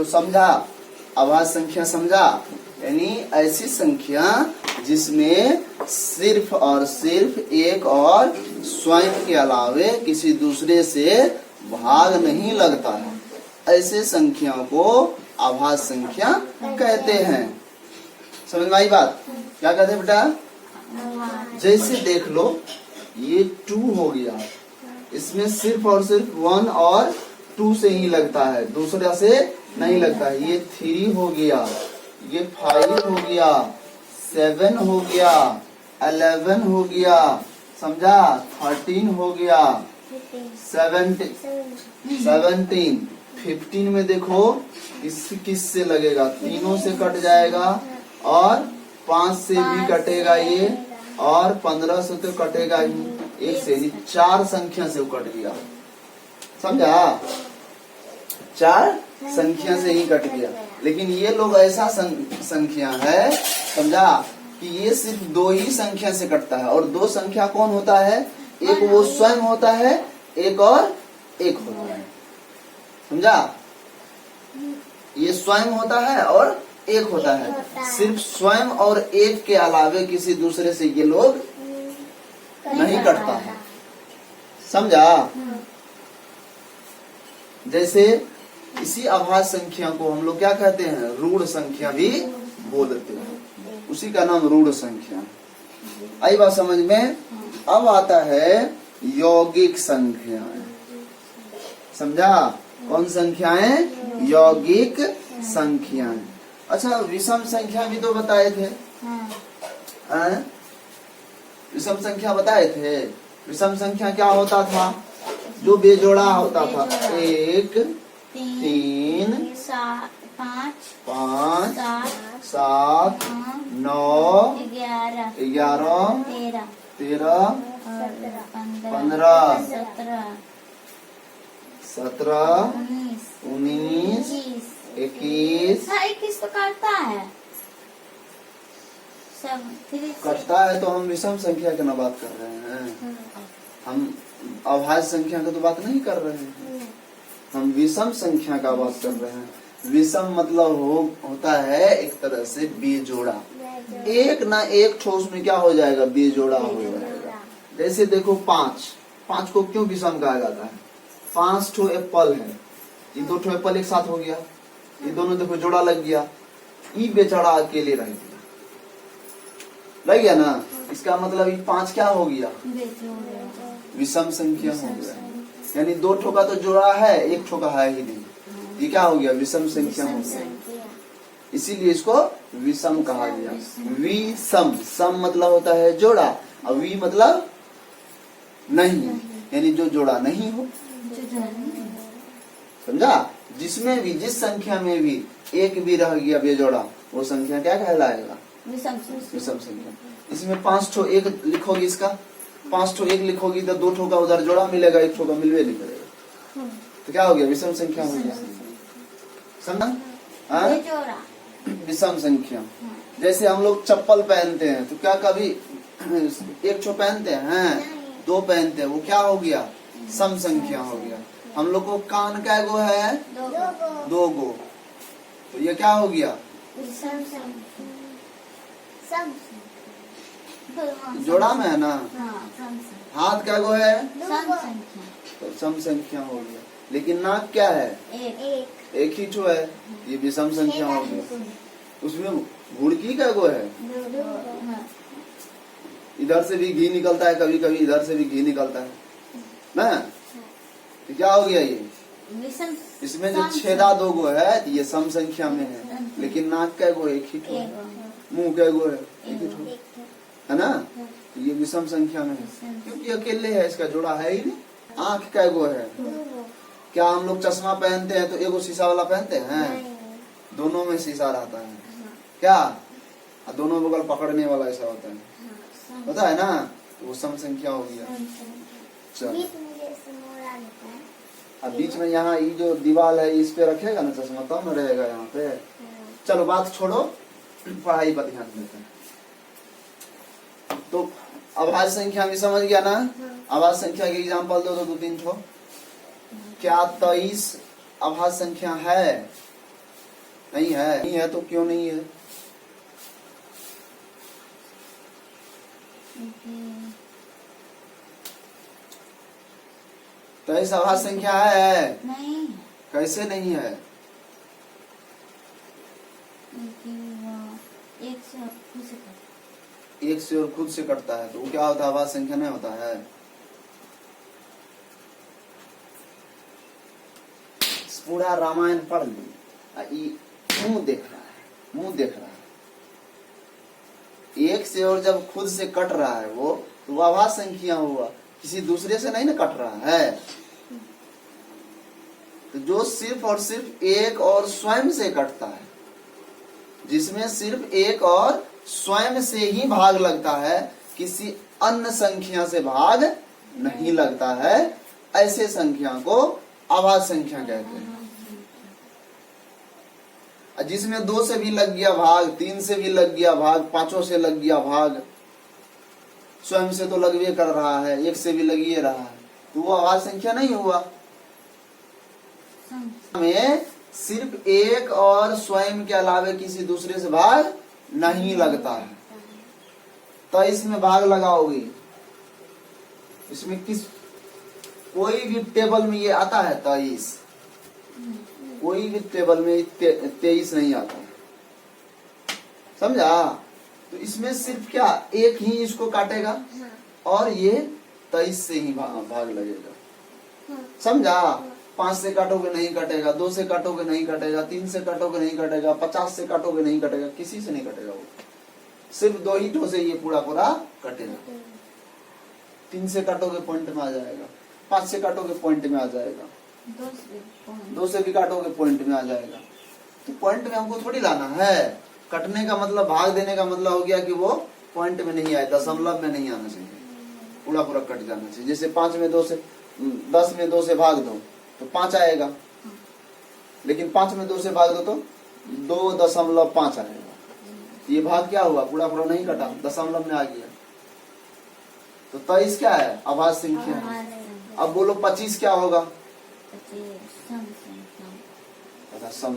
तो समझा, आभाज्य संख्या समझा, यानी ऐसी संख्या जिसमें सिर्फ और सिर्फ एक और स्वयं के अलावे किसी दूसरे से भाग नहीं लगता है, ऐसे संख्या को आभाज्य संख्या कहते हैं। समझ में आई बात? क्या कहते हैं बेटा? जैसे देख लो, ये 2 हो गया, इसमें सिर्फ और सिर्फ 1 और 2 से ही लगता है, दूसरा से नहीं लगता है। ये 3 हो गया, ये 5 हो गया, 7 हो गया, 11 हो गया, समझा, 13 हो गया, 17, 15 में देखो किस से लगेगा, तीनों से कट जाएगा और 5 से भी कटेगा ये, और 15 से तो कटेगा ही, एक से 4 संख्या से वो कट गया, समझा, 4 संख्या से ही कट गया। लेकिन ये लोग ऐसा संख्या है, समझा, कि ये सिर्फ 2 ही संख्या से कटता है, और 2 संख्या कौन होता है? एक वो स्वयं होता है, एक और एक होता है, समझा, ये स्वयं होता है और एक होता है, सिर्फ स्वयं और एक के अलावे किसी दूसरे से ये लोग नहीं कटता है, समझा। जैसे इसी आभाज्य संख्या को हम लोग क्या कहते हैं? ऋण संख्या भी बोलते हैं, उसी का नाम ऋण संख्या। आई बात समझ में? अब आता है यौगिक संख्याएं, समझा, कौन संख्याएं? यौगिक संख्याएं। अच्छा, विषम संख्या भी तो बताए थे, विषम संख्या बताए थे। विषम संख्या क्या होता था? जो बेजोड़ा होता था, 1 3 5 7 9 11 13 15 17 19 21 तो काटता है सब, कटता है तो हम विषम संख्या की ना बात कर रहे हैं, हम अभाज्य संख्या की तो बात नहीं कर रहे हैं, हम विषम संख्या का बात कर रहे हैं। विषम मतलब होता है एक तरह से बेजोड़ा, एक ना एक ठोस में क्या हो जाएगा? बेजोड़ा हो जाएगा। जैसे देखो 5 को क्यों विषम कहा जाता है? 5 ठो एप्पल है, ये 2 ठो एप्पल एक साथ हो गया, ये दोनों देखो जोड़ा लग गया, ये बेचारा अकेले रह गया, लग गया ना, इसका मतलब ये 5 क्या हो गया? विषम संख्या हो गया, यानी 2 ठो का तो जोड़ा है, 1 ठो का है ही नहीं, ये क्या हो गया? विषम संख्या हो गया, इसीलिए इसको विषम कहा गया। विषम, सम मतलब होता है जोड़ा, और वी मतलब नहीं, यानी जो जोड़ा नहीं हो, समझा। जिसमें भी, जिस संख्या में भी एक भी रह गया बेजोड़ा, वो संख्या क्या कहलाएगा? विषम संख्या। इसमें 5 ठो एक लिखोगी, इसका 5 ठो एक लिखोगी तो 2 ठो का उधर जोड़ा मिलेगा, 1 ठो का मिलवे नहीं करेगा, तो क्या हो गया? विषम संख्या हो गया, समझा? विषम संख्या। जैसे हम लोग चप्पल पहनते हैं तो क्या कभी 1 ठो पहनते हैं, 2 पहनते हैं, वो क्या हो गया? सम संख्या हो गया। हम लोग को कान कै गो है? 2 गो, तो ये क्या हो गया? जोड़ा में है ना। हाथ कै गो है? तो सम संख्या हो गया। लेकिन नाक क्या है? एक ही ठो है, ये विषम संख्या हो गया। उसमें घुड़की कै गो है? इधर से भी घी निकलता है, कभी कभी इधर से भी घी निकलता है ना, तो क्या हो गया? ये इसमें जो छेदा 2 गो है, ये सम संख्या में है। लेकिन नाक कै गो? एक ही ठो। मुंह कै गो है? एक ही ठो, है ना, ये विषम संख्या में है, क्योंकि अकेले है, इसका जोड़ा है ही नहीं। आँख कै गो है? क्या हम लोग चश्मा पहनते हैं तो एगो शीशा वाला पहनते हैं? दोनों में शीशा रहता है, क्या दोनों बगल पकड़ने वाला ऐसा होता है, पता है ना, तो वो सम संख्या हो गया। चलो, अब बीच में यहाँ ये जो दीवार है, इस पे रखेगा ना चश्मा, तब न रहेगा यहाँ पे। चलो बात छोड़ो, पढ़ाई पर ध्यान देते हैं। तो अभाज्य संख्या भी समझ गया ना। अभाज्य संख्या के एग्जाम्पल दो तो 2-3 ठो। क्या 23 अभाज्य संख्या है? नहीं है तो क्यों नहीं है? तो इस आभास संख्या है? नहीं। कैसे नहीं है? एक से खुद से करता एक से और खुद से कटता है तो वो क्या होता है? आभास संख्या नहीं होता है। पूरा रामायण पढ़ ली, मुंह देख रहा है। एक से और जब खुद से कट रहा है वो, तो वो आभास संख्या हुआ, किसी दूसरे से नहीं ना कट रहा है। तो जो सिर्फ और सिर्फ एक और स्वयं से कटता है, जिसमें सिर्फ एक और स्वयं से ही भाग लगता है, किसी अन्य संख्या से भाग नहीं लगता है, ऐसे संख्या को आभास संख्या कहते हैं। जिसमें 2 से भी लग गया भाग, 3 से भी लग गया भाग, 5 से लग गया भाग, स्वयं से तो लगवे कर रहा है, 1 से भी लगिए रहा है, तो वो आभास संख्या नहीं हुआ। में सिर्फ एक और स्वयं के अलावे किसी दूसरे से भाग नहीं लगता है। तो इसमें भाग लगाओगे, इसमें कोई भी टेबल में ये आता है 23, कोई भी टेबल में 23 नहीं आता है, समझा? तो इसमें सिर्फ क्या एक ही इसको काटेगा और ये 23 से ही भाग लगेगा, समझा? 5 से काटोगे नहीं कटेगा, 2 से काटोगे नहीं कटेगा, 3 से काटोगे नहीं कटेगा, 50 से काटोगे नहीं कटेगा, किसी से नहीं कटेगा वो, सिर्फ 2 ईंटों से ये पूरा कटेगा। 3 से काटोगे पॉइंट में आ जाएगा, 5 से काटोगे पॉइंट में आ जाएगा, 2 से भी काटोगे पॉइंट में आ जाएगा। तो पॉइंट में हमको थोड़ी लाना है। कटने का मतलब, भाग देने का मतलब हो गया कि वो पॉइंट में नहीं आए, दशमलव में नहीं आना चाहिए, पूरा पूरा कट जाना चाहिए। जैसे 5 में 2 से 10 में 2 से भाग दो तो 5 आएगा, लेकिन 5 में 2 से भाग दो तो 2.5 आएगा। ये भाग क्या हुआ? पूरा पूरा नहीं कटा, दशमलव में आ गया। तो 23 क्या है? आभास संख्या है। अब बोलो 25 क्या होगा? 25 सम संख्या। सम